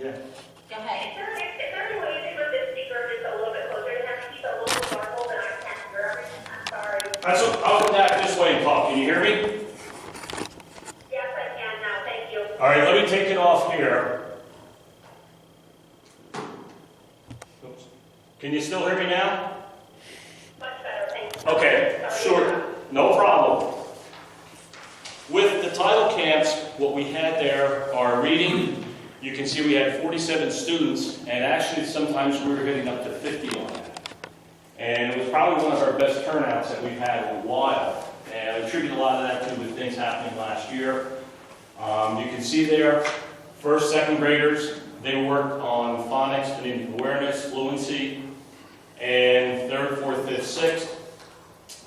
Yeah. Go ahead. Is there any way you can move this speaker just a little bit closer to him? He's a little garbled and I can't hear everything. I'm sorry. I'll come back this way and talk. Can you hear me? Yes, I can now. Thank you. All right, let me take it off here. Oops. Can you still hear me now? Much better, thank you. Okay, sure. No problem. With the title camps, what we had there are reading. You can see we had 47 students, and actually sometimes we were getting up to 50 on that. And it was probably one of our best turnouts that we've had in a while. And I attribute a lot of that to the things happening last year. You can see there, first, second graders, they worked on phonics, phonemic awareness, fluency. And third, fourth, fifth, sixth,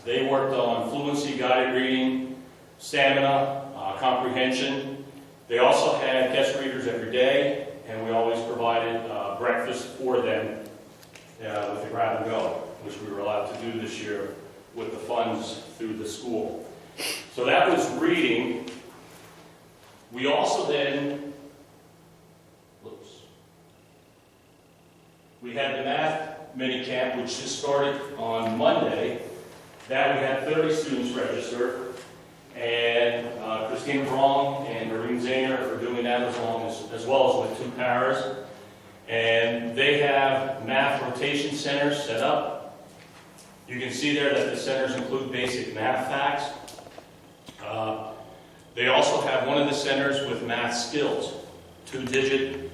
they worked on fluency, guided reading, stamina, comprehension. They also had guest readers every day, and we always provided breakfast for them with the grab and go, which we were allowed to do this year with the funds through the school. So that was reading. We also then, we had the math mini camp, which just started on Monday. That we had 30 students register. And Christine Brong and Noreen Zahner are doing that as well as with two paras. And they have math rotation centers set up. You can see there that the centers include basic math facts. They also have one of the centers with math skills, 2-digit,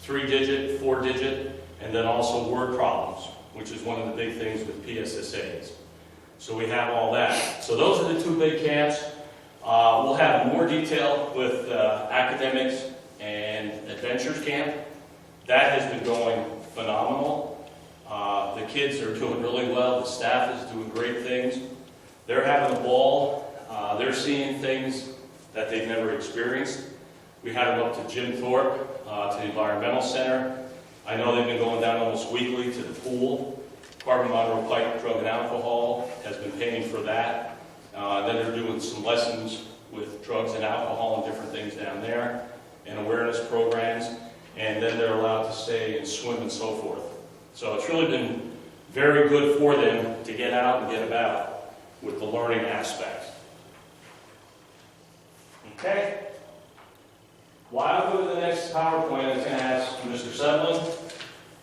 3-digit, 4-digit, and then also word problems, which is one of the big things with PSSAs. So we have all that. So those are the two big camps. We'll have more detail with academics and adventures camp. That has been going phenomenal. The kids are doing really well. The staff is doing great things. They're having a ball. They're seeing things that they've never experienced. We had them up to Jim Thorpe, to the Environmental Center. I know they've been going down almost weekly to the pool. Carbon Monroe Pike Drug and Alcohol has been paying for that. Then they're doing some lessons with drugs and alcohol and different things down there, and awareness programs, and then they're allowed to stay and swim and so forth. So it's really been very good for them to get out and get about with the learning aspect. Okay? While I go to the next PowerPoint, I'm going to ask Mr. Sedlin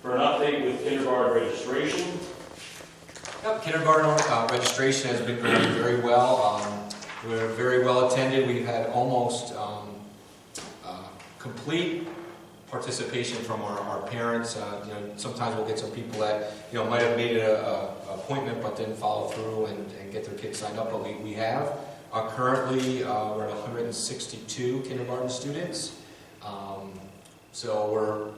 for an update with kindergarten registration. Yep, kindergarten registration has been going very well. We're very well attended. We've had almost complete participation from our parents. Sometimes we'll get some people that might have made an appointment but didn't follow through and get their kids signed up. But we have currently we're at 162 kindergarten students. So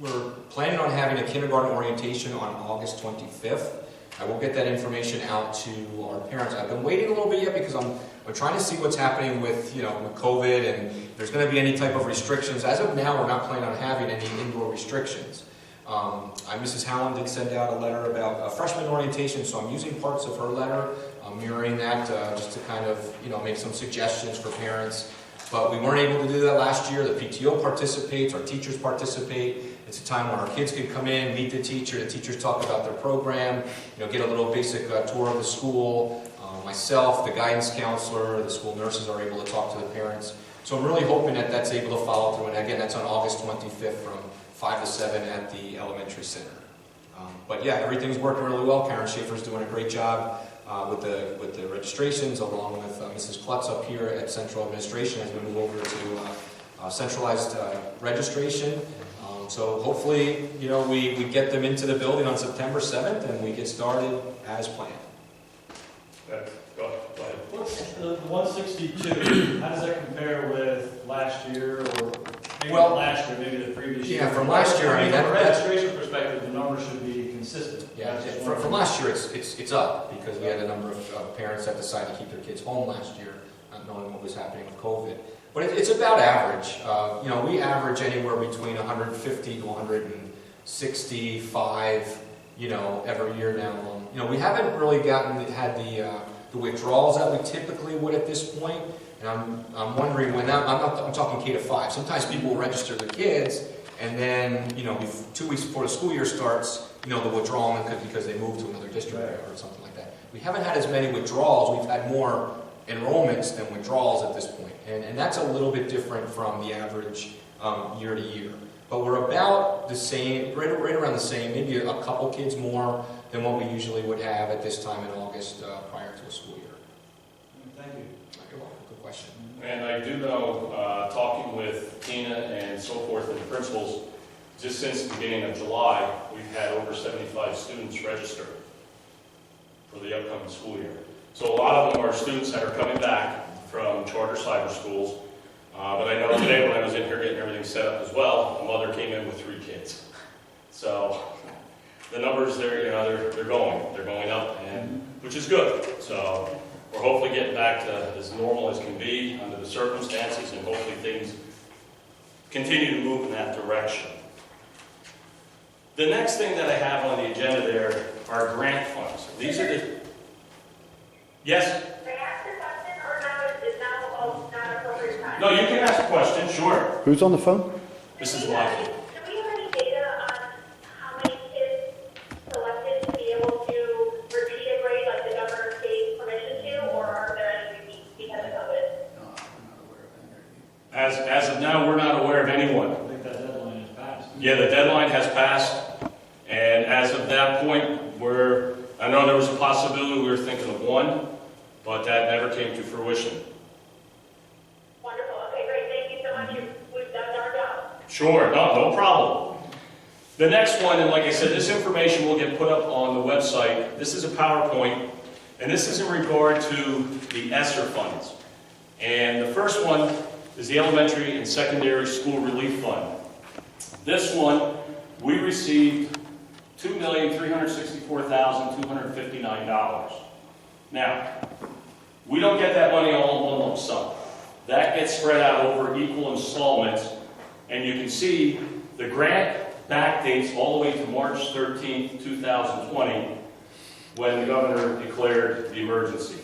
we're planning on having a kindergarten orientation on August 25th. I will get that information out to our parents. I've been waiting a little bit yet because I'm trying to see what's happening with with COVID and if there's going to be any type of restrictions. As of now, we're not planning on having any indoor restrictions. Mrs. Howland did send out a letter about a freshman orientation, so I'm using parts of her letter, mirroring that just to kind of make some suggestions for parents. But we weren't able to do that last year. The PTO participates, our teachers participate. It's a time when our kids can come in, meet the teachers talk about their program, get a little basic tour of the school. Myself, the guidance counselor, the school nurses are able to talk to the parents. So I'm really hoping that that's able to follow through. And again, that's on August 25th from 5 to 7 at the elementary center. But yeah, everything's working really well. Karen Schaefer's doing a great job with the registrations, along with Mrs. Klutz up here at Central Administration as we move over to centralized registration. So hopefully, we get them into the building on September 7th and we get started as planned. Go ahead. What's the 162, how does that compare with last year, or maybe Well, not last year, maybe the previous year? Yeah, from last year, I mean, from a that's registration perspective, the numbers should be consistent. Yeah, from last year, it's up because we had a number of parents that decided to keep their kids home last year, not knowing what was happening with COVID. But it's about average. We average anywhere between 150 to 165, every year now. We haven't really had the withdrawals that we typically would at this point. And And I'm wondering when I'm talking K to 5. Sometimes people will register their kids, and then 2 weeks before the school year starts, they'll withdraw them because they moved to another district or something like that. We haven't had as many withdrawals. We've had more enrollments than withdrawals at this point, and that's a little bit different from the average year to year. But we're about the same, right around the same, maybe a couple kids more than what we usually would have at this time in August prior to a school year. Thank you. You're welcome. Good question. And I do know, talking with Tina and so forth and the principals, just since the beginning of July, we've had over 75 students register for the upcoming school year. So a lot of them are students that are coming back from charter cyber schools. But I know today when I was in here getting everything set up as well, a mother came in with 3 kids. So the numbers there, they're going up, and which is good. So we're hopefully getting back to as normal as can be under the circumstances, and hopefully things continue to move in that direction. The next thing that I have on the agenda there are grant funds. These are the... Yes? May I ask a question, or is now not appropriate time? No, you can ask a question, sure. Who's on the phone? This is Michael. Do we have any data on how many kids selected to be able to repeat a grade like the governor gave permission to, or are there any repeats because of COVID? As of now, we're not aware of anyone. I think that deadline is passed. Yeah, the deadline has passed, and as of that point, I know there was a possibility we were thinking of 1, but that never came to fruition. Wonderful. Okay, great. Thank you so much. We've done our job. Sure, no problem. The next one, and like I said, this information will get put up on the website. This is a PowerPoint, and this is in regard to the ESSER funds. And the first one is the Elementary and Secondary School Relief Fund. This one, we received $2,364,259. Now, we don't get that money all in one lump sum. That gets spread out over equal installments, and you can see the grant backdates all the way to March 13th, 2020, when the governor declared the emergency.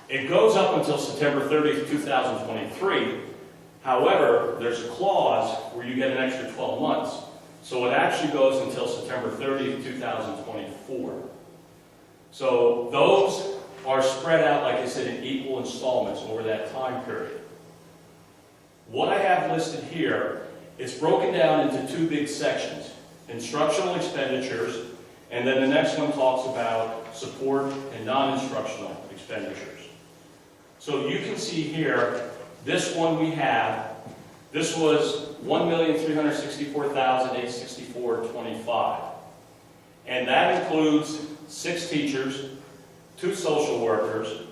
It goes up until September 30th, 2023. However, there's a clause where you get an extra 12 months. So it actually goes until September 30th, 2024. So those are spread out, like I said, in equal installments over that time period. What I have listed here, it's broken down into 2 big sections: instructional expenditures, and then the next one talks about support and non-instructional expenditures. So you can see here, this one we have, this was $1,364,864.25. And that includes 6 teachers, 2 social workers,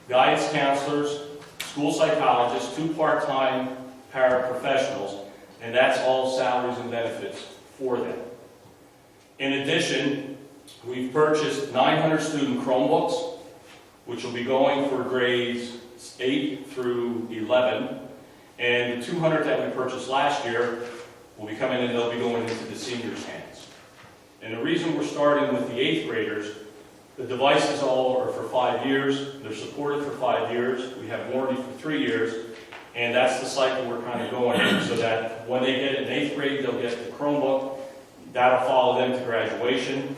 guidance counselors, school psychologists, 2 part-time paraprofessionals, and that's all salaries and benefits for them. In addition, we've purchased 900 student Chromebooks, which will be going for grades 8 through 11, and the 200 that we purchased last year will be coming in, they'll be going into the seniors' hands. And the reason we're starting with the 8th graders, the devices all are for 5 years, they're supported for 5 years, we have warranty for 3 years, and that's the cycle we're kind of going in, so that when they get in 8th grade, they'll get the Chromebook, that'll follow them to graduation.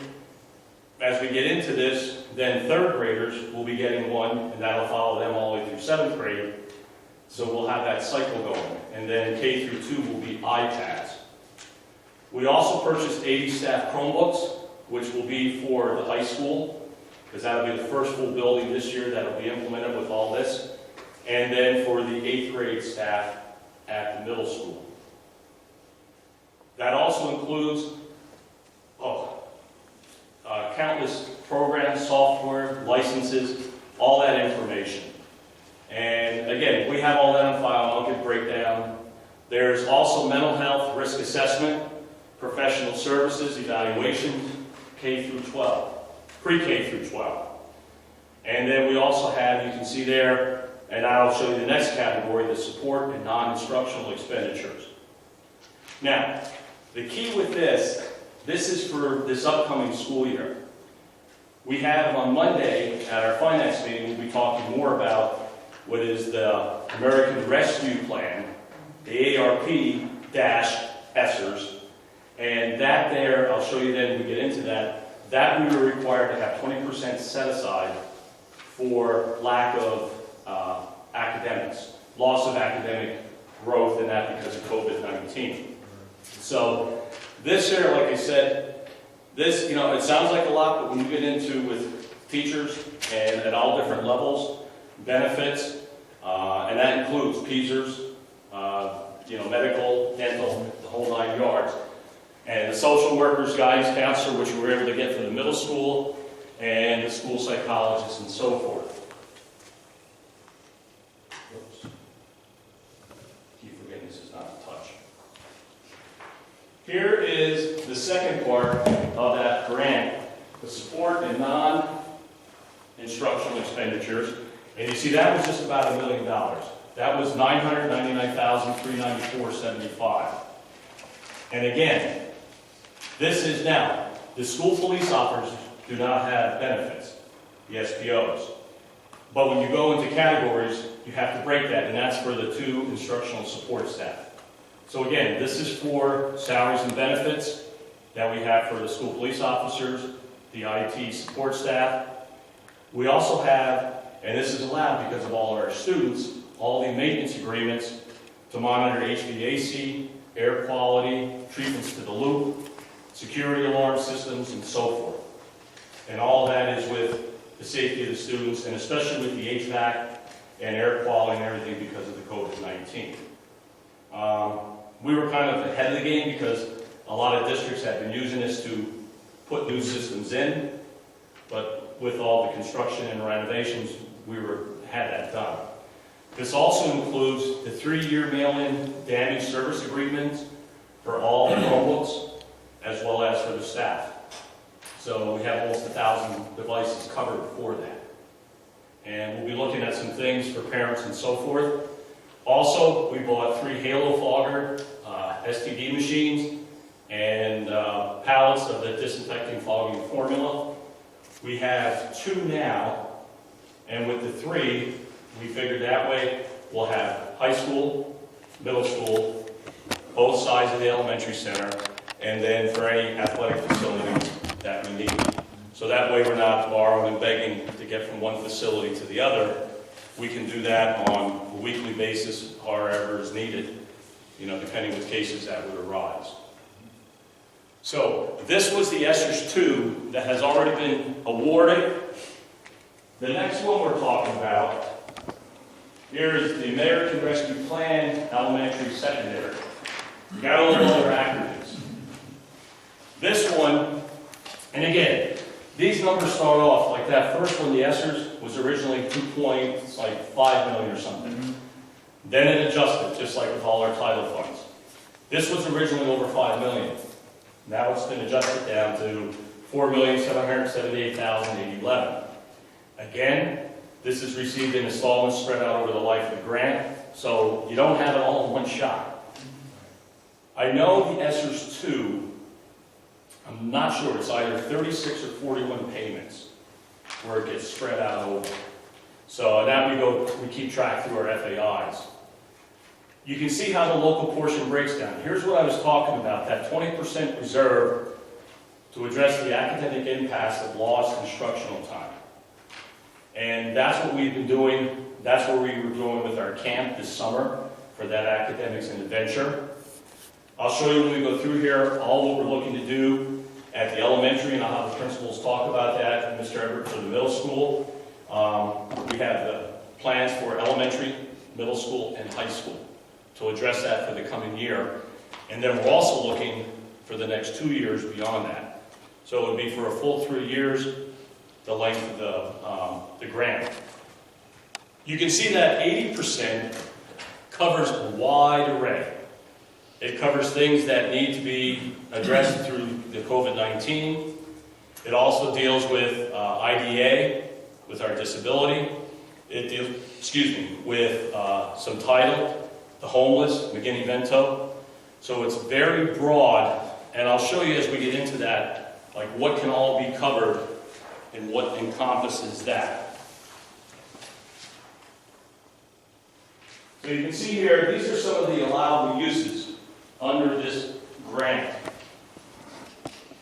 As we get into this, then 3rd graders will be getting one, and that'll follow them all the way through 7th grade. So we'll have that cycle going. And then K through 2 will be iPads. We also purchased 80 staff Chromebooks, which will be for the high school, because that'll be the first full building this year that'll be implemented with all this. And then for the 8th grade staff at the middle school. That also includes countless programs, software, licenses, all that information. And again, we have all that on file. I'll give a breakdown. There's also mental health risk assessment, professional services, evaluations, K through 12, pre-K through 12. And then we also have, you can see there, and I'll show you the next category, the support and non-instructional expenditures. Now, the key with this is for this upcoming school year. We have on Monday at our finance meeting, we'll be talking more about what is the American Rescue Plan, the ARP-ESSERS, and that there, I'll show you then when we get into that, that we were required to have 20% set aside for lack of academics, loss of academic growth in that because of COVID-19. So this here, like I said, this, you know, it sounds like a lot, but when you get into with teachers and at all different levels, benefits, and that includes PESers, you know, medical, dental, the whole 9 yards. And the social workers, guidance counselor, which we were able to get from the middle school, and the school psychologists and so forth. Oops. Keep forgetting this is not a touch. Here is the second part of that grant, the support and non-instructional expenditures. And you see that was just about $1 million. That was $999,394.75. And again, this is now, the school police officers do not have benefits, the SPOs. But when you go into categories, you have to break that, and that's for the 2 instructional support staff. So again, this is for salaries and benefits that we have for the school police officers, the IT support staff. We also have, and this is allowed because of all our students, all the maintenance agreements to monitor HVAC, air quality, treatments to the loop, security alarm systems, and so forth. And all that is with the safety of the students, and especially with the HVAC and air quality and everything because of the COVID-19. We were kind of ahead of the game because a lot of districts have been using this to put new systems in, but with all the construction and renovations, we had that done. This also includes the 3-year mail-in damage service agreements for all the Chromebooks, as well as for the staff. So we have almost 1,000 devices covered for that. And we'll be looking at some things for parents and so forth. Also, we bought 3 Halo Fogger STD machines and pallets of the disinfecting fogging formula. We have 2 now, and with the 3, we figured that way we'll have high school, middle school, both sides of the elementary center, and then for any athletic facilities that we need. So that way we're not borrowing and begging to get from one facility to the other. We can do that on a weekly basis, however is needed, you know, depending on cases that would arise. So this was the ESSERS 2 that has already been awarded. The next one we're talking about, here is the American Rescue Plan, elementary, secondary. You got all the other acronyms. This one, and again, these numbers start off like that first one, the ESSERS, was originally 2.5 million or something. Then it adjusted, just like with all our title funds. This was originally over 5 million. Now it's been adjusted down to 4,778,811. Again, this is received in installments spread out over the life of the grant, so you don't have it all in one shot. I know the ESSERS 2, I'm not sure, it's either 36 or 41 payments where it gets spread out over. So now we keep track through our FAIs. You can see how the local portion breaks down. Here's what I was talking about, that 20% reserve to address the academic impacts of lost instructional time. And that's what we've been doing. That's what we were doing with our camp this summer for that academics and adventure. I'll show you when we go through here all what we're looking to do at the elementary, and I'll have the principals talk about that, and Mr. Everett for the middle school. We have the plans for elementary, middle school, and high school to address that for the coming year. And then we're also looking for the next 2 years beyond that. So it would be for a full 3 years, the length of the grant. You can see that 80% covers a wide array. It covers things that need to be addressed through the COVID-19. It also deals with IDA, with our disability. It deals, with some title, the homeless, McGinney-Vento. So it's very broad, and I'll show you as we get into that, like what can all be covered and what encompasses that. So you can see here, these are some of the allowable uses under this grant.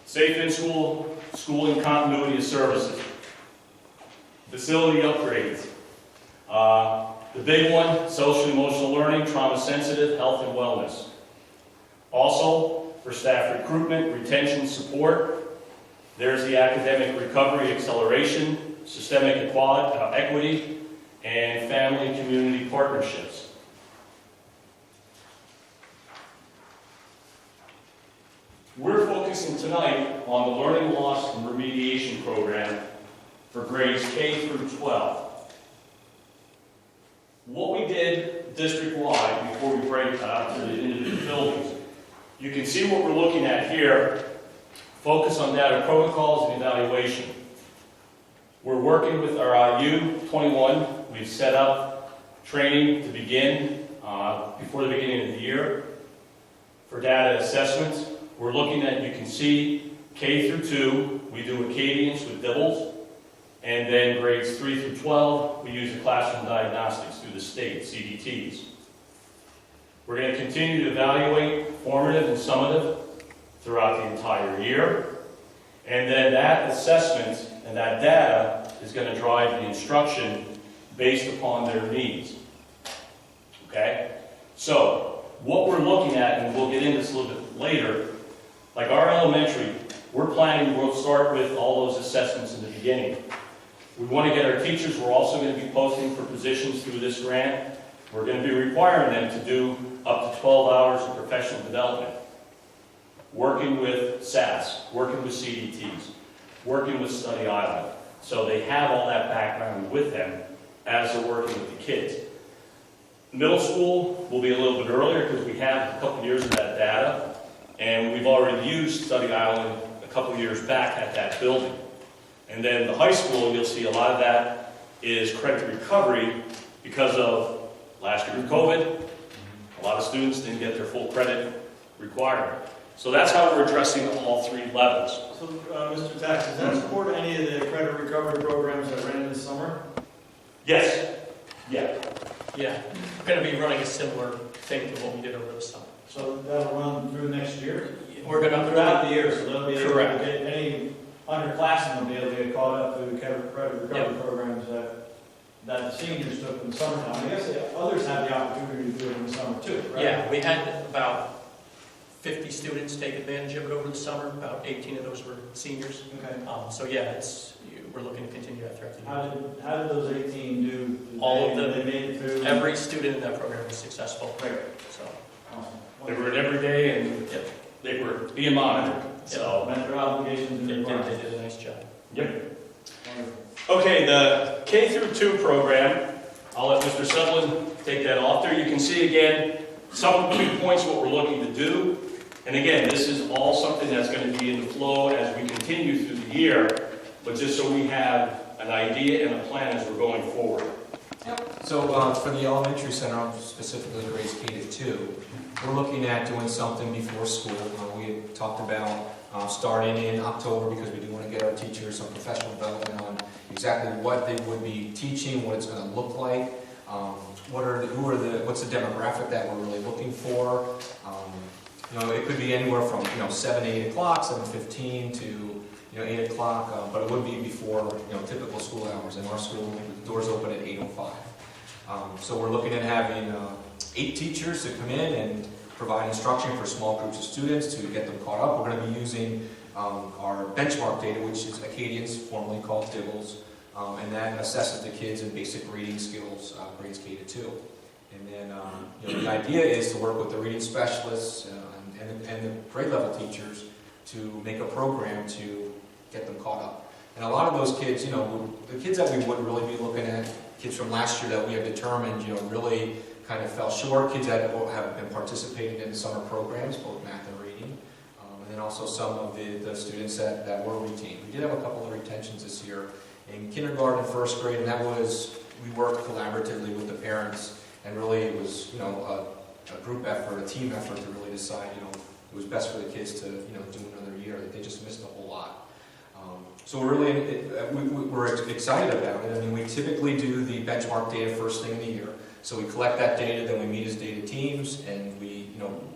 Safe in-school, schooling continuity of services, facility upgrades. The big one, social emotional learning, trauma sensitive, health and wellness. Also, for staff recruitment, retention, support, there's the academic recovery acceleration, systemic equity, and family community partnerships. We're focusing tonight on the learning loss and remediation program for grades K through 12. What we did district-wide before we break out to the individual buildings, you can see what we're looking at here. Focus on data protocols and evaluation. We're working with our IU-21. We've set up training to begin before the beginning of the year for data assessments. We're looking at, you can see, K through 2, we do Acadians with Dibbles, and then grades 3 through 12, we use the classroom diagnostics through the state, CDTs. We're going to continue to evaluate formative and summative throughout the entire year, and then that assessment and that data is going to drive the instruction based upon their needs. Okay? So, what we're looking at, and we'll get into this a little bit later, like our elementary, we're planning, we'll start with all those assessments in the beginning. We want to get our teachers, we're also going to be posting for positions through this grant. We're going to be requiring them to do up to 12 hours of professional development. Working with SAS, working with CDTs, working with Study Island. So they have all that background with them as they're working with the kids. Middle school will be a little bit earlier because we have a couple years of that data, and we've already used Study Island a couple years back at that building. And then the high school, you'll see a lot of that is credit recovery because of last year with COVID. A lot of students didn't get their full credit requirement. So that's how we're addressing all three levels. So, Mr. Tax, does that support any of the credit recovery programs that ran this summer? Yes. Yeah. Yeah, we're going to be running a similar thing to what we did over the summer. So that'll run through next year? We're going to Throughout the year, so they'll be able to Correct. get any underclassmen will be able to get caught up through the credit recovery programs that the seniors took in the summertime. I guess the others have the opportunity to do it in the summer too, right? Yeah, we had about 50 students take advantage of it over the summer. About 18 of those were seniors. Okay. So yeah, we're looking to continue that throughout the year. How did those 18 do? Did All of them. They made it through? Every student in that program was successful. Great. So Awesome. They were in every day and they were being monitored. So, Met their obligations and they requirements. did a nice job. yep. Wonderful. Okay, the K through 2 program, I'll let Mr. Sutherland take that off there. You can see again, some key points what we're looking to do. And again, this is all something that's going to be in the flow as we continue through the year, but just so we have an idea and a plan as we're going forward. So for the elementary center, specifically grades K to 2, we're looking at doing something before school. We had talked about starting in October because we do want to get our teachers some professional development on exactly what they would be teaching, what it's going to look like, what's the demographic that we're really looking for. It could be anywhere from 7 to 8 o'clock, 7:15 to 8 o'clock, but it would be before typical school hours. In our school, the doors open at 8:05. So we're looking at having 8 teachers to come in and provide instruction for small groups of students to get them caught up. We're going to be using our benchmark data, which is Acadians, formerly called Dibbles, and that assesses the kids in basic reading skills, grades K to 2. And then the idea is to work with the reading specialists and the grade level teachers to make a program to get them caught up. And a lot of those kids, the kids that we would really be looking at, kids from last year that we have determined, really kind of fell short, kids that have been participating in summer programs, both math and reading, and then also some of the students that were retained. We did have a couple of retentions this year in kindergarten and first grade, and that was, we worked collaboratively with the parents, and really it was, a group effort, a team effort to really decide, it was best for the kids to, do another year, that they just missed a whole lot. So we're excited about it. I mean, we typically do the benchmark data first thing in the year. So we collect that data, then we meet as data teams, and we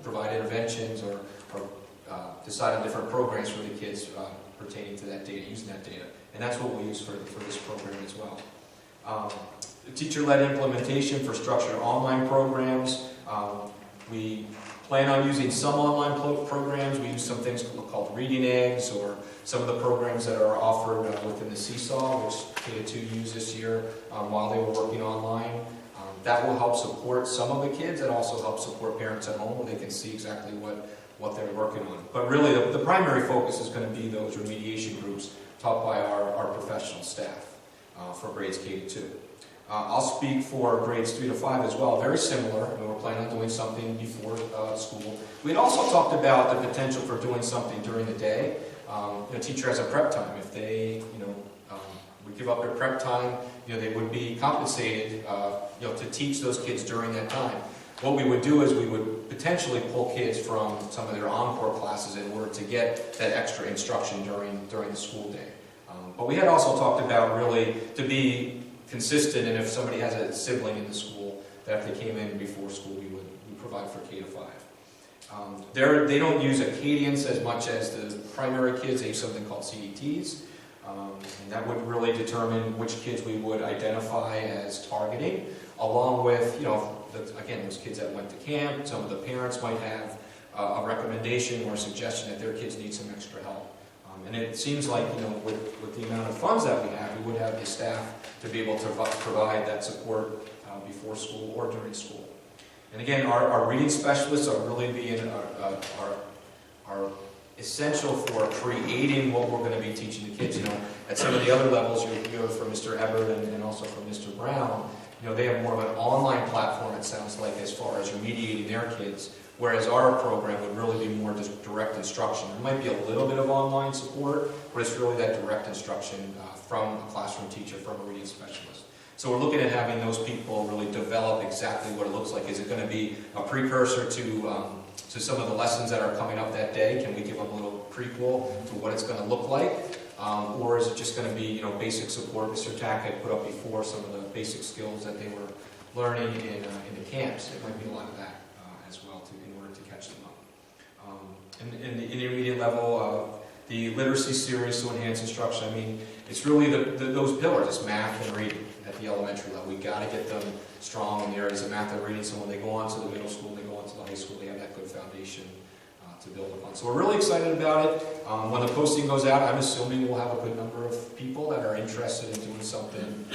provide interventions or decide on different programs for the kids pertaining to that data, using that data. And that's what we use for this program as well. Teacher-led implementation for structured online programs. We plan on using some online programs. We use some things called reading eggs, or some of the programs that are offered within the Seesaw, which K-2 used this year while they were working online. That will help support some of the kids. It also helps support parents at home where they can see exactly what they're working on. But really, the primary focus is going to be those remediation groups taught by our professional staff for grades K-2. I'll speak for grades 3 to 5 as well. Very similar. We're planning on doing something before school. We'd also talked about the potential for doing something during the day. A teacher has a prep time. If they, we give up their prep time, they would be compensated, to teach those kids during that time. What we would do is we would potentially pull kids from some of their encore classes in order to get that extra instruction during the school day. But we had also talked about really to be consistent, and if somebody has a sibling in the school, that if they came in before school, we provide for K to 5. They don't use Acadians as much as the primary kids. They use something called CDTs, and that would really determine which kids we would identify as targeting, along with, again, those kids that went to camp. Some of the parents might have a recommendation or a suggestion that their kids need some extra help. And it seems like, with the amount of funds that we have, we would have the staff to be able to provide that support before school or during school. And again, our reading specialists are really being are essential for creating what we're going to be teaching the kids. At some of the other levels, you heard from Mr. Ebert and also from Mr. Brown, they have more of an online platform, it sounds like, as far as remediating their kids. Whereas our program would really be more just direct instruction. There might be a little bit of online support, but it's really that direct instruction from a classroom teacher, from a reading specialist. So we're looking at having those people really develop exactly what it looks like. Is it going to be a precursor to some of the lessons that are coming up that day? Can we give them a little prequel to what it's going to look like? Or is it just going to be basic support Mr. Tack had put up before, some of the basic skills that they were learning in the camps? It might be a lot of that as well in order to catch them up. In the intermediate level, the literacy series to enhance instruction, it's really those pillars. It's math and reading at the elementary level. We've got to get them strong in the areas of math and reading, so when they go on to the middle school, they go on to the high school, they have that good foundation to build upon. So we're really excited about it. When the posting goes out, I'm assuming we'll have a good number of people that are interested in doing something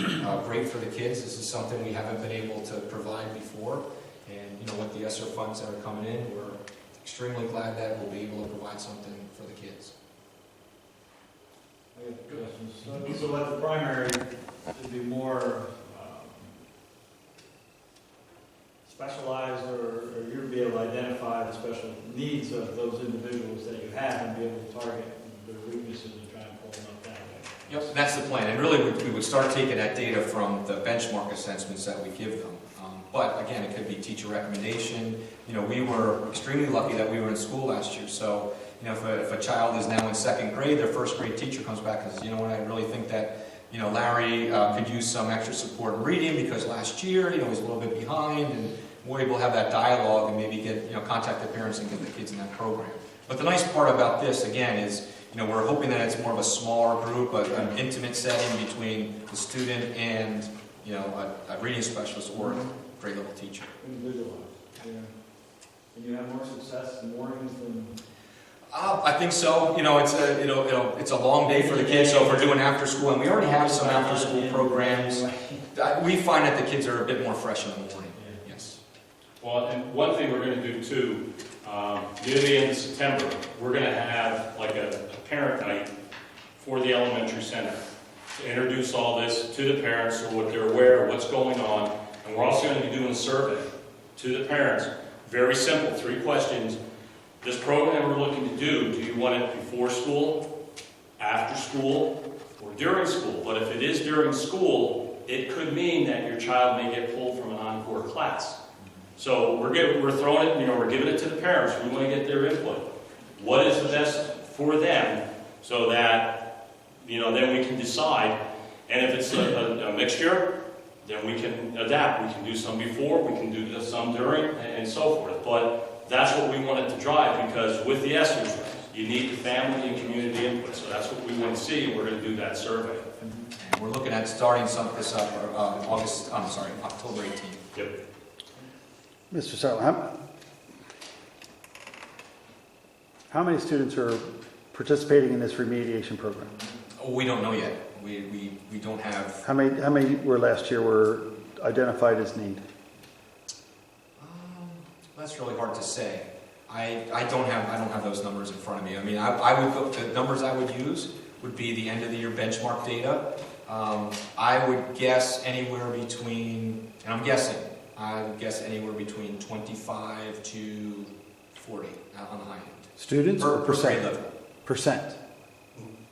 great for the kids. This is something we haven't been able to provide before. And with the ESSER funds that are coming in, we're extremely glad that we'll be able to provide something for the kids. I got questions. So like the primary should be more specialized, or you'll be able to identify the special needs of those individuals that you have and be able to target their weaknesses and try and pull them up that way. Yep, that's the plan. And really, we would start taking that data from the benchmark assessments that we give them. But again, it could be teacher recommendation. We were extremely lucky that we were in school last year. So, if a child is now in 2nd grade, their 1st grade teacher comes back and says, I really think that, Larry could use some extra support in reading because last year, he's a little bit behind, and we're able to have that dialogue and maybe get, contact the parents and get the kids in that program. But the nice part about this, again, is, we're hoping that it's more of a smaller group, an intimate setting between the student and, a reading specialist or a grade level teacher. Individualized, yeah. And you have more success in mornings than... I think so. It's a long day for the kids, so if we're doing after school, and we already have some after school programs, we find that the kids are a bit more fresh in the morning. Yes. Well, and one thing we're going to do too, near the end of September, we're going to have like a parent night for the elementary center to introduce all this to the parents so what they're aware of what's going on. And we're also going to be doing a survey to the parents. Very simple, 3 questions. This program we're looking to do you want it before school, after school, or during school? But if it is during school, it could mean that your child may get pulled from an encore class. So we're throwing it, we're giving it to the parents. We want to get their input. What is the best for them so that, then we can decide. And if it's a mixture, then we can adapt. We can do some before, we can do some during, and so forth. But that's what we wanted to drive, because with the ESSERs, you need the family and community input. So that's what we want to see, and we're going to do that survey. And we're looking at starting this up October 18th. Yep. Mr. Sartland, how many students are participating in this remediation program? Oh, we don't know yet. We don't have. How many were last year were identified as need? That's really hard to say. I don't have those numbers in front of me. I mean, I would go, the numbers I would use would be the end of the year benchmark data. I would guess anywhere between, and I'm guessing, I would guess anywhere between 25 to 40 on the high end. Students or Per grade percent? level. Percent.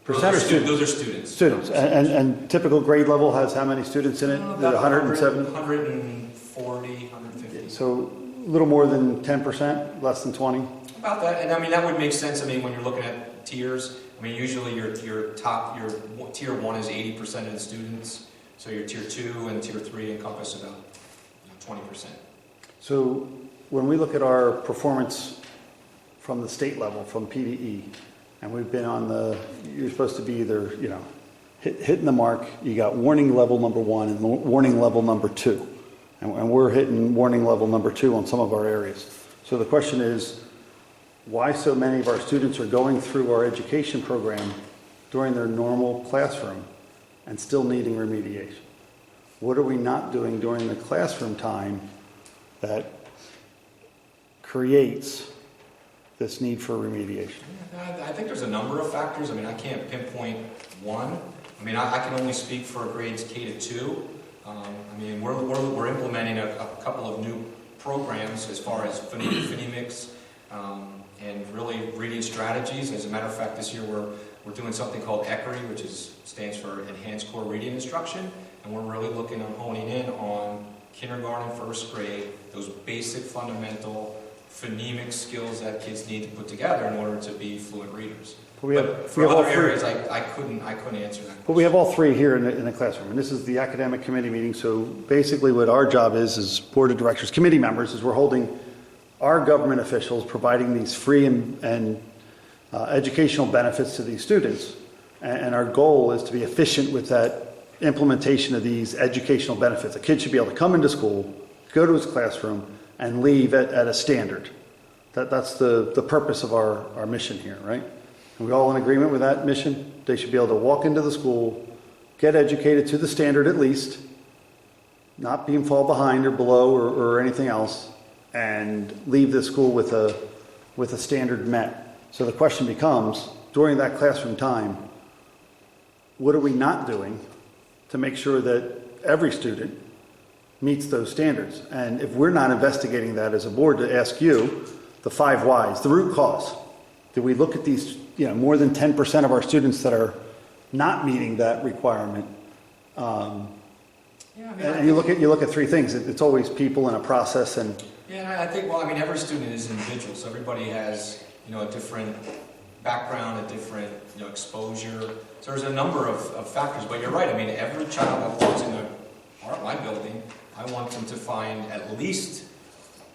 Percent or students? Those are students. Students. And typical grade level has how many students in it? About 170? 140, 150. So a little more than 10%, less than 20? About that, and I mean, that would make sense. I mean, when you're looking at tiers, I mean, usually your tier 1 is 80% of the students, so your tier 2 and tier 3 encompass about 20%. So when we look at our performance from the state level, from PDE, and we've been on you're supposed to be either, hitting the mark, you got warning level number 1 and warning level number 2. And we're hitting warning level number 2 on some of our areas. So the question is, why so many of our students are going through our education program during their normal classroom and still needing remediation? What are we not doing during the classroom time that creates this need for remediation? I think there's a number of factors. I mean, I can't pinpoint one. I mean, I can only speak for grades K to 2. I mean, we're implementing a couple of new programs as far as phonemics and really reading strategies. As a matter of fact, this year we're doing something called ECRI, which stands for Enhanced Core Reading Instruction, and we're really looking on honing in on kindergarten, first grade, those basic fundamental phonemic skills that kids need to put together in order to be fluent readers. But for other areas, I couldn't answer that question. But we have all three here in the classroom, and this is the academic committee meeting. So basically what our job is as board of directors, committee members, is we're holding our government officials providing these free and educational benefits to these students. And our goal is to be efficient with that implementation of these educational benefits. A kid should be able to come into school, go to his classroom, and leave at a standard. That's the purpose of our mission here, right? Are we all in agreement with that mission? They should be able to walk into the school, get educated to the standard at least, not being fall behind or below or anything else, and leave the school with a standard met. So the question becomes, during that classroom time, what are we not doing to make sure that every student meets those standards? And if we're not investigating that as a board, to ask you the 5 whys, the root cause. Do we look at these, more than 10% of our students that are not meeting that requirement? And you look at 3 things. It's always people and a process and. Yeah, I think, every student is individual, so everybody has, a different background, a different, exposure. So there's a number of factors, but you're right. Every child that walks into my building, I want them to find at least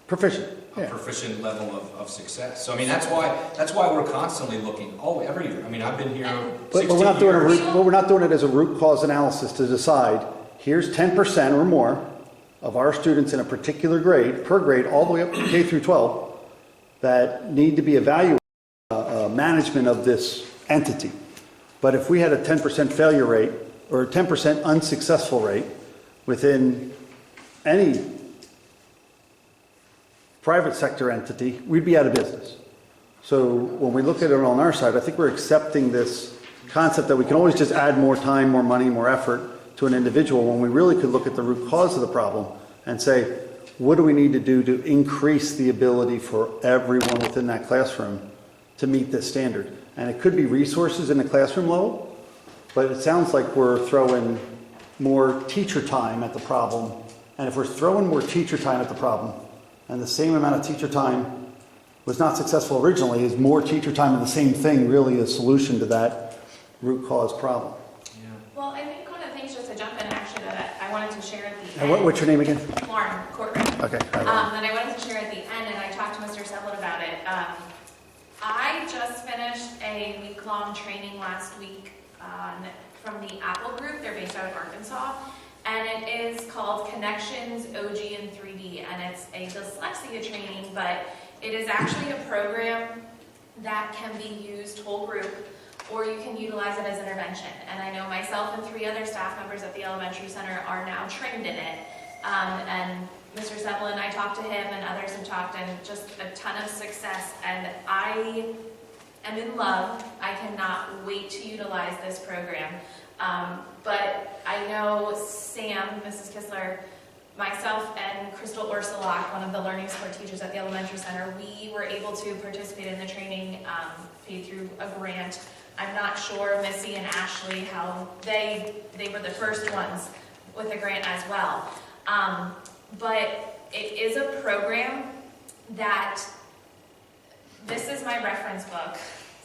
Proficient. a proficient level of success. So that's why we're constantly looking. every year. I've been here 16 But we're not doing years. we're not doing it as a root cause analysis to decide here's 10% or more of our students in a particular grade, per grade, all the way up to K through 12, that need to be evaluated, management of this entity. But if we had a 10% failure rate or a 10% unsuccessful rate within any private sector entity, we'd be out of business. So when we look at it on our side, I think we're accepting this concept that we can always just add more time, more money, more effort to an individual, when we really could look at the root cause of the problem and say, what do we need to do to increase the ability for everyone within that classroom to meet this standard? And it could be resources in the classroom level, but it sounds like we're throwing more teacher time at the problem. And if we're throwing more teacher time at the problem, and the same amount of teacher time was not successful originally, is more teacher time in the same thing really a solution to that root cause problem? Well, I think one of the things, just to jump in actually, that I wanted to share at the And what's your name again? Lauren Courtney. Okay. That I wanted to share at the end, and I talked to Mr. Sevlin about it. I just finished a week-long training last week from the Apple Group. They're based out of Arkansas, and it is called Connections, OG, and 3D, and it's a dyslexia training, but it is actually a program that can be used whole group, or you can utilize it as intervention. And I know myself and 3 other staff members at the elementary center are now trained in it. And Mr. Sevlin, I talked to him and others have talked, and just a ton of success. And I am in love. I cannot wait to utilize this program. But I know Sam, Mrs. Kistler, myself, and Crystal Orsolak, one of the learning support teachers at the elementary center, we were able to participate in the training paid through a grant. I'm not sure Missy and Ashley, how they were the first ones with a grant as well. But it is a program that, this is my reference book.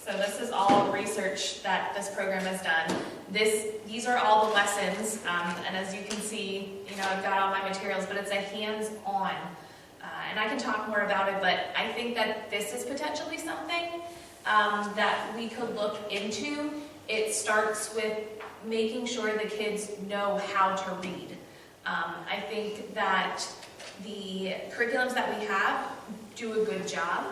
So this is all research that this program has done. These are all the lessons, and as you can see, I've got all my materials, but it's a hands-on. And I can talk more about it, but I think that this is potentially something that we could look into. It starts with making sure the kids know how to read. I think that the curriculums that we have do a good job,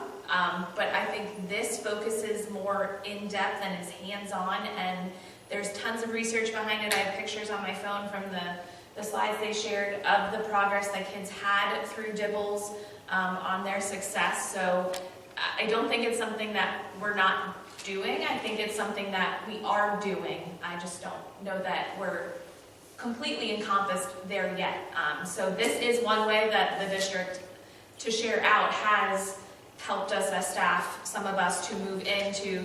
but I think this focuses more in depth and is hands-on, and there's tons of research behind it. I have pictures on my phone from the slides they shared of the progress that kids had through DIBELS on their success. So I don't think it's something that we're not doing. I think it's something that we are doing. I just don't know that we're completely encompassed there yet. So this is one way that the district, to share out, has helped us as staff, some of us, to move into,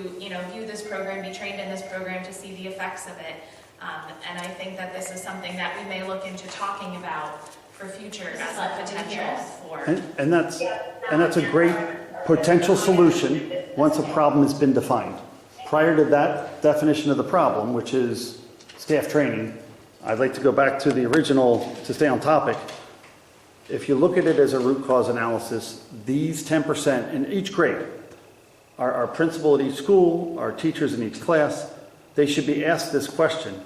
view this program, be trained in this program, to see the effects of it. And I think that this is something that we may look into talking about for future as a potential for. And that's a great potential solution once a problem has been defined. Prior to that definition of the problem, which is staff training, I'd like to go back to the original, to stay on topic. If you look at it as a root cause analysis, these 10% in each grade, our principal at each school, our teachers in each class, they should be asked this question: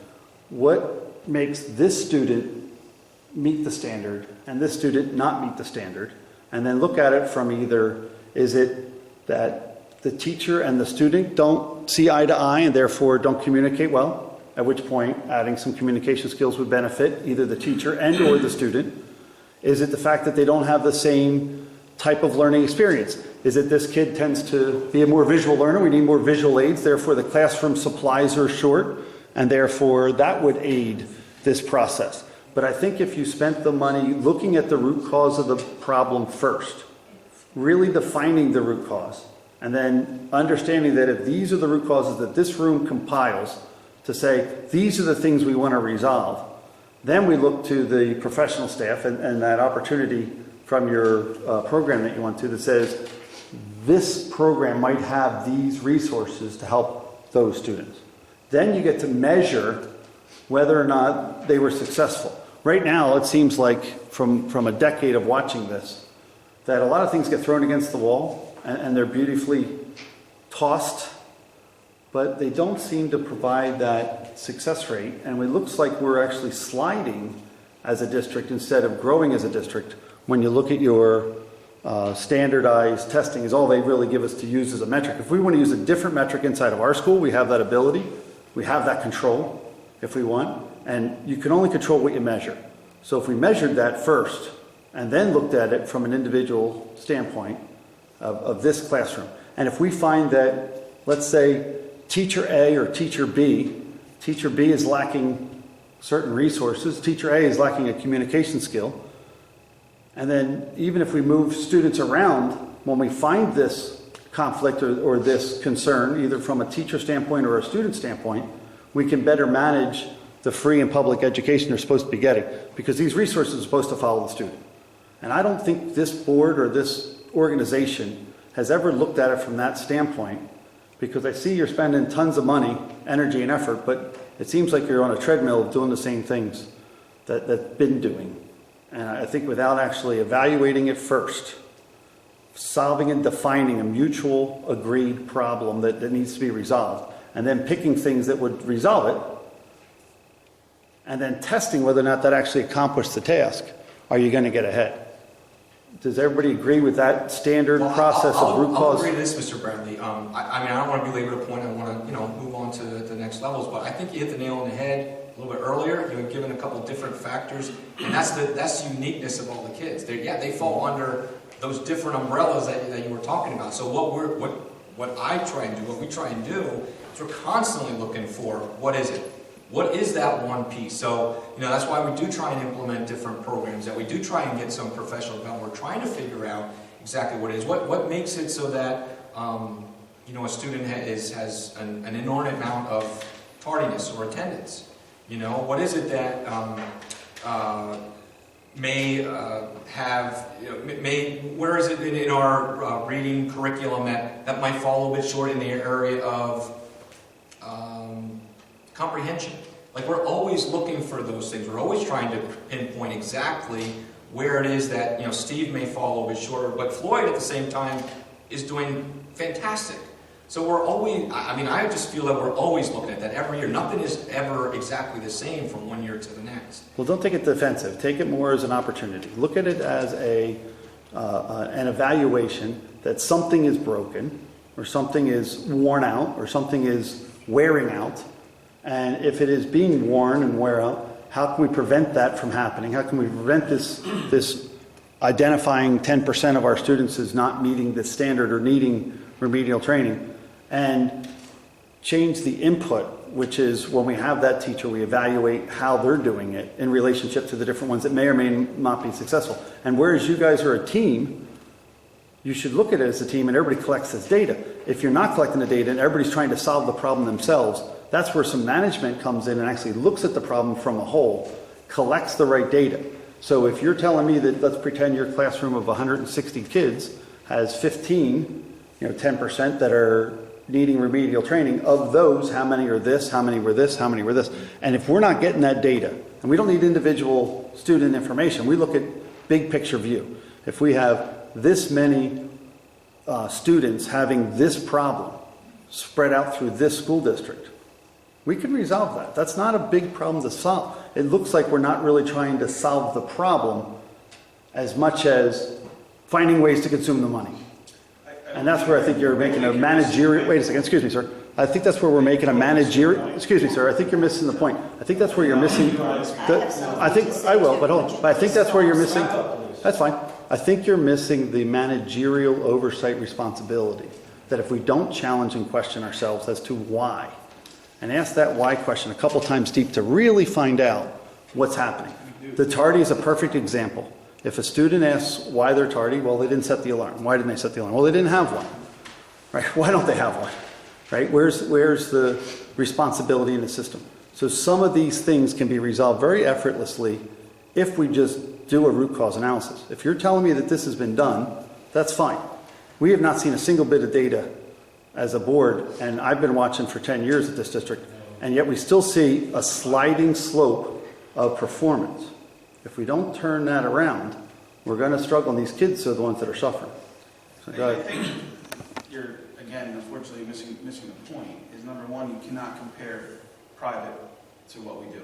what makes this student meet the standard and this student not meet the standard? And then look at it from either, is it that the teacher and the student don't see eye to eye and therefore don't communicate well, at which point adding some communication skills would benefit either the teacher and or the student? Is it the fact that they don't have the same type of learning experience? Is it this kid tends to be a more visual learner, we need more visual aids, therefore the classroom supplies are short, and therefore that would aid this process. But I think if you spent the money looking at the root cause of the problem first, really defining the root cause, and then understanding that if these are the root causes that this room compiles to say, these are the things we want to resolve, then we look to the professional staff and that opportunity from your program that you want to that says, this program might have these resources to help those students. Then you get to measure whether or not they were successful. Right now, it seems like from a decade of watching this, that a lot of things get thrown against the wall and they're beautifully tossed, but they don't seem to provide that success rate. And it looks like we're actually sliding as a district instead of growing as a district. When you look at your standardized testing, is all they really give us to use as a metric. If we want to use a different metric inside of our school, we have that ability. We have that control if we want. And you can only control what you measure. So if we measured that first and then looked at it from an individual standpoint of this classroom, and if we find that, let's say, teacher A or teacher B is lacking certain resources, teacher A is lacking a communication skill, and then even if we move students around, when we find this conflict or this concern, either from a teacher standpoint or a student standpoint, we can better manage the free and public education they're supposed to be getting, because these resources are supposed to follow the student. And I don't think this board or this organization has ever looked at it from that standpoint, because I see you're spending tons of money, energy, and effort, but it seems like you're on a treadmill doing the same things that been doing. And I think without actually evaluating it first, solving and defining a mutual agreed problem that needs to be resolved, and then picking things that would resolve it, and then testing whether or not that actually accomplished the task, are you going to get ahead? Does everybody agree with that standard process of root I'll cause? agree to this, Mr. Bradley. I mean, I don't want to belabor the point. I want to, move on to the next levels. But I think you hit the nail on the head a little bit earlier. You had given a couple of different factors, and that's the uniqueness of all the kids. They fall under those different umbrellas that you were talking about. So what I try and do, what we try and do, is we're constantly looking for what is it. What is that one piece? So, that's why we do try and implement different programs, that we do try and get some professional development. We're trying to figure out exactly what it is. What makes it so that, a student has an inordinate amount of tardiness or attendance? What is it that may have, where is it in our reading curriculum that might fall a little bit short in the area of comprehension? Like, we're always looking for those things. We're always trying to pinpoint exactly where it is that, Steve may fall a little bit shorter, but Floyd at the same time is doing fantastic. So we're always, I just feel that we're always looking at that every year. Nothing is ever exactly the same from one year to the next. Well, don't take it defensive. Take it more as an opportunity. Look at it as an evaluation that something is broken, or something is worn out, or something is wearing out. And if it is being worn and wear out, how can we prevent that from happening? How can we prevent this identifying 10% of our students as not meeting the standard or needing remedial training, and change the input, which is when we have that teacher, we evaluate how they're doing it in relationship to the different ones that may or may not be successful. And whereas you guys are a team, you should look at it as a team and everybody collects this data. If you're not collecting the data and everybody's trying to solve the problem themselves, that's where some management comes in and actually looks at the problem from a whole, collects the right data. So if you're telling me that, let's pretend your classroom of 160 kids has 15, 10% that are needing remedial training. Of those, how many are this, how many were this, how many were this? And if we're not getting that data, and we don't need individual student information, we look at big picture view. If we have this many students having this problem spread out through this school district, we can resolve that. That's not a big problem to solve. It looks like we're not really trying to solve the problem as much as finding ways to consume the money. And that's where I think you're making a managerial, wait a second, excuse me, sir. I think that's where we're making a managerial, excuse me, sir, I think you're missing the point. I think that's where you're missing, I think that's where you're missing, that's fine. I think you're missing the managerial oversight responsibility. That if we don't challenge and question ourselves as to why, and ask that why question a couple times deep to really find out what's happening. The tardy is a perfect example. If a student asks why they're tardy, well, they didn't set the alarm. Why didn't they set the alarm? Well, they didn't have one. Right? Why don't they have one? Right? Where's the responsibility in the system? So some of these things can be resolved very effortlessly if we just do a root cause analysis. If you're telling me that this has been done, that's fine. We have not seen a single bit of data as a board, and I've been watching for 10 years at this district, and yet we still see a sliding slope of performance. If we don't turn that around, we're going to struggle, and these kids are the ones that are suffering. So go ahead. I think you're, again, unfortunately missing the point, is number one, you cannot compare private to what we do.